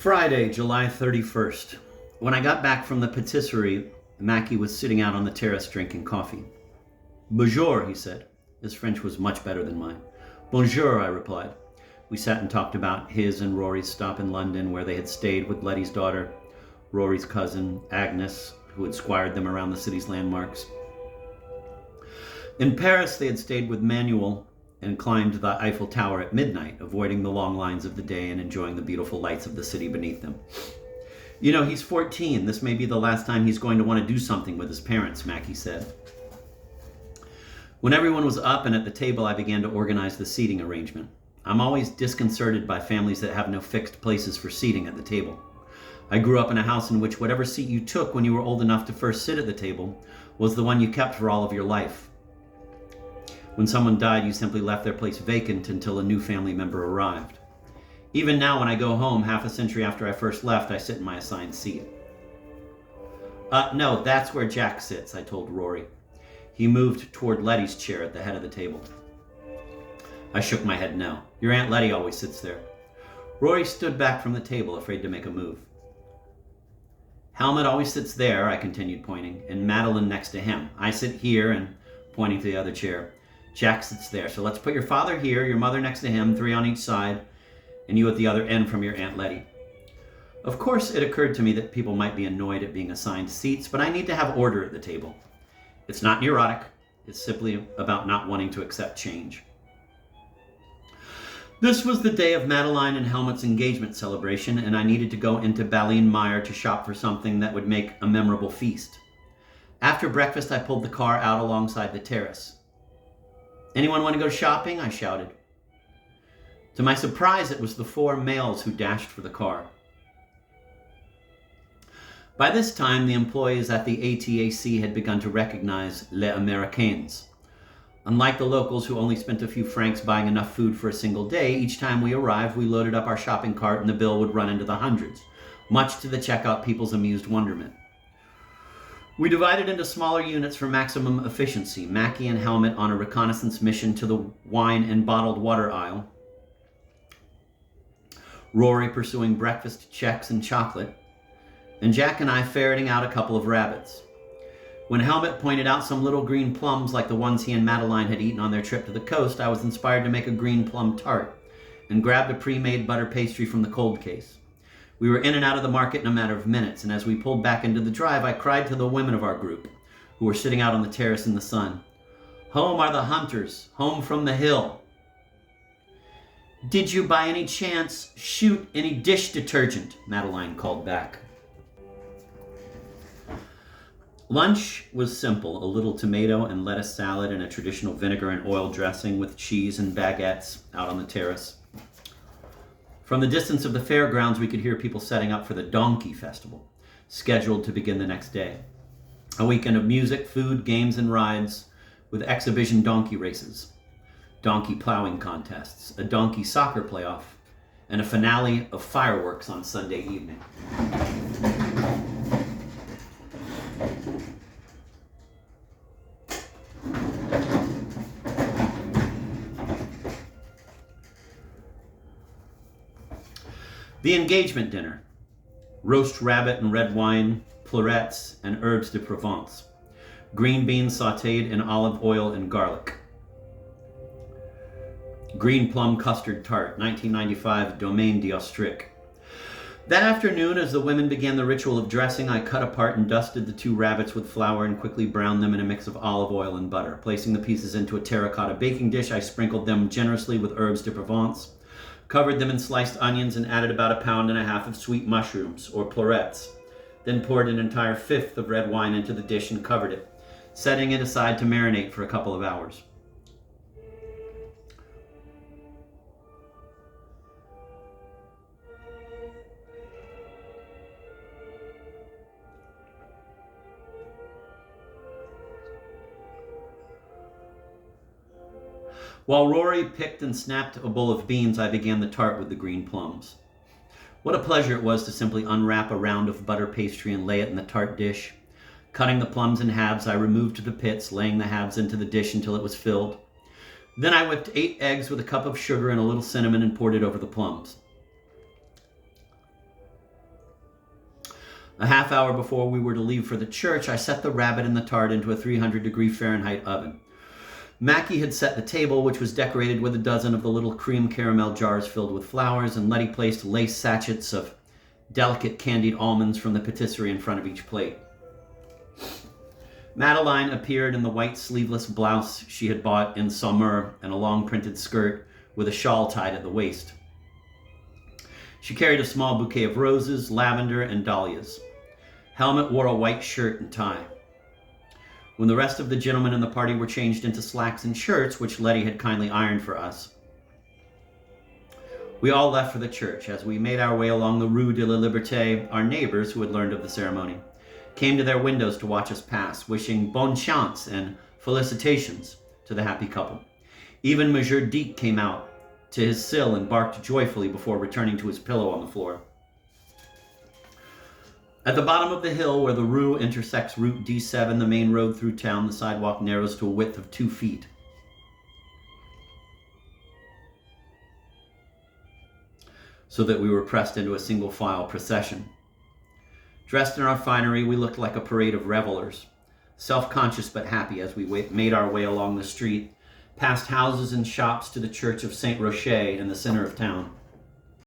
Friday, July 31st. When I got back from the patisserie, Mackie was sitting out on the terrace drinking coffee. Bonjour, he said. His French was much better than mine. Bonjour, I replied. We sat and talked about his and Rory's stop in London, where they had stayed with Letty's daughter, Rory's cousin, Agnes, who had squired them around the city's landmarks. In Paris, they had stayed with Manuel and climbed the Eiffel Tower at midnight, avoiding the long lines of the day and enjoying the beautiful lights of the city beneath them. You know, he's 14. This may be the last time he's going to want to do something with his parents, Mackie said. When everyone was up and at the table, I began to organize the seating arrangement. I'm always disconcerted by families that have no fixed places for seating at the table. I grew up in a house in which whatever seat you took when you were old enough to first sit at the table was the one you kept for all of your life. When someone died, you simply left their place vacant until a new family member arrived. Even now, when I go home, half a century after I first left, I sit in my assigned seat. No, that's where Jack sits, I told Rory. He moved toward Letty's chair at the head of the table. I shook my head no. Your Aunt Letty always sits there. Rory stood back from the table, afraid to make a move. Helmut always sits there, I continued, pointing, and Madeline next to him. I sit here, and pointing to the other chair. Jack sits there. So let's put your father here, your mother next to him, 3 on each side, and you at the other end from your Aunt Letty. Of course, it occurred to me that people might be annoyed at being assigned seats, but I need to have order at the table. It's not neurotic. It's simply about not wanting to accept change. This was the day of Madeline and Helmut's engagement celebration, and I needed to go into Ballien Meyer to shop for something that would make a memorable feast. After breakfast, I pulled the car out alongside the terrace. Anyone want to go shopping? I shouted. To my surprise, it was the 4 males who dashed for the car. By this time, the employees at the ATAC had begun to recognize Les Américains. Unlike the locals who only spent a few francs buying enough food for a single day, each time we arrived, we loaded up our shopping cart and the bill would run into the hundreds, much to the checkout people's amused wonderment. We divided into smaller units for maximum efficiency, Mackie and Helmut on a reconnaissance mission to the wine and bottled water aisle, Rory pursuing breakfast checks and chocolate, and Jack and I ferreting out a couple of rabbits. When Helmut pointed out some little green plums like the ones he and Madeline had eaten on their trip to the coast, I was inspired to make a green plum tart and grabbed a pre-made butter pastry from the cold case. We were in and out of the market in a matter of minutes, and as we pulled back into the drive, I cried to the women of our group, who were sitting out on the terrace in the sun. Home are the hunters, home from the hill. Did you by any chance shoot any dish detergent? Madeline called back. Lunch was simple, a little tomato and lettuce salad and a traditional vinegar and oil dressing with cheese and baguettes out on the terrace. From the distance of the fairgrounds, we could hear people setting up for the Donkey Festival, scheduled to begin the next day. A weekend of music, food, games, and rides with exhibition donkey races, donkey plowing contests, a donkey soccer playoff, and a finale of fireworks on Sunday evening. The engagement dinner. Roast rabbit and red wine, pleurettes, and herbes de Provence. Green beans sautéed in olive oil and garlic. Green plum custard tart, 1995, Domaine d'Austric. That afternoon, as the women began the ritual of dressing, I cut apart and dusted the 2 rabbits with flour and quickly browned them in a mix of olive oil and butter. Placing the pieces into a terracotta baking dish, I sprinkled them generously with herbes de Provence, covered them in sliced onions, and added about 1.5 pounds of sweet mushrooms, or pleurettes. Then poured an entire 1/5 of red wine into the dish and covered it, setting it aside to marinate for a couple of hours. While Rory picked and snapped a bowl of beans, I began the tart with the green plums. What a pleasure it was to simply unwrap a round of butter pastry and lay it in the tart dish. Cutting the plums in halves, I removed the pits, laying the halves into the dish until it was filled. Then I whipped 8 eggs with a cup of sugar and a little cinnamon and poured it over the plums. A half hour before we were to leave for the church, I set the rabbit and the tart into a 300-degree Fahrenheit oven. Mackie had set the table, which was decorated with a dozen of the little cream caramel jars filled with flowers, and Letty placed lace sachets of delicate candied almonds from the patisserie in front of each plate. Madeline appeared in the white sleeveless blouse she had bought in Saumur and a long printed skirt with a shawl tied at the waist. She carried a small bouquet of roses, lavender, and dahlias. Helmut wore a white shirt and tie. When the rest of the gentlemen in the party were changed into slacks and shirts, which Letty had kindly ironed for us, we all left for the church. As we made our way along the Rue de la Liberté, our neighbors, who had learned of the ceremony, came to their windows to watch us pass, wishing bonne chance and felicitations to the happy couple. Even Monsieur Dick came out to his sill and barked joyfully before returning to his pillow on the floor. At the bottom of the hill where the Rue intersects Route D7, the main road through town, the sidewalk narrows to a width of 2 feet. So that we were pressed into a single-file procession. Dressed in our finery, we looked like a parade of revelers, self-conscious but happy as we made our way along the street, past houses and shops to the church of Saint Rocher in the center of town.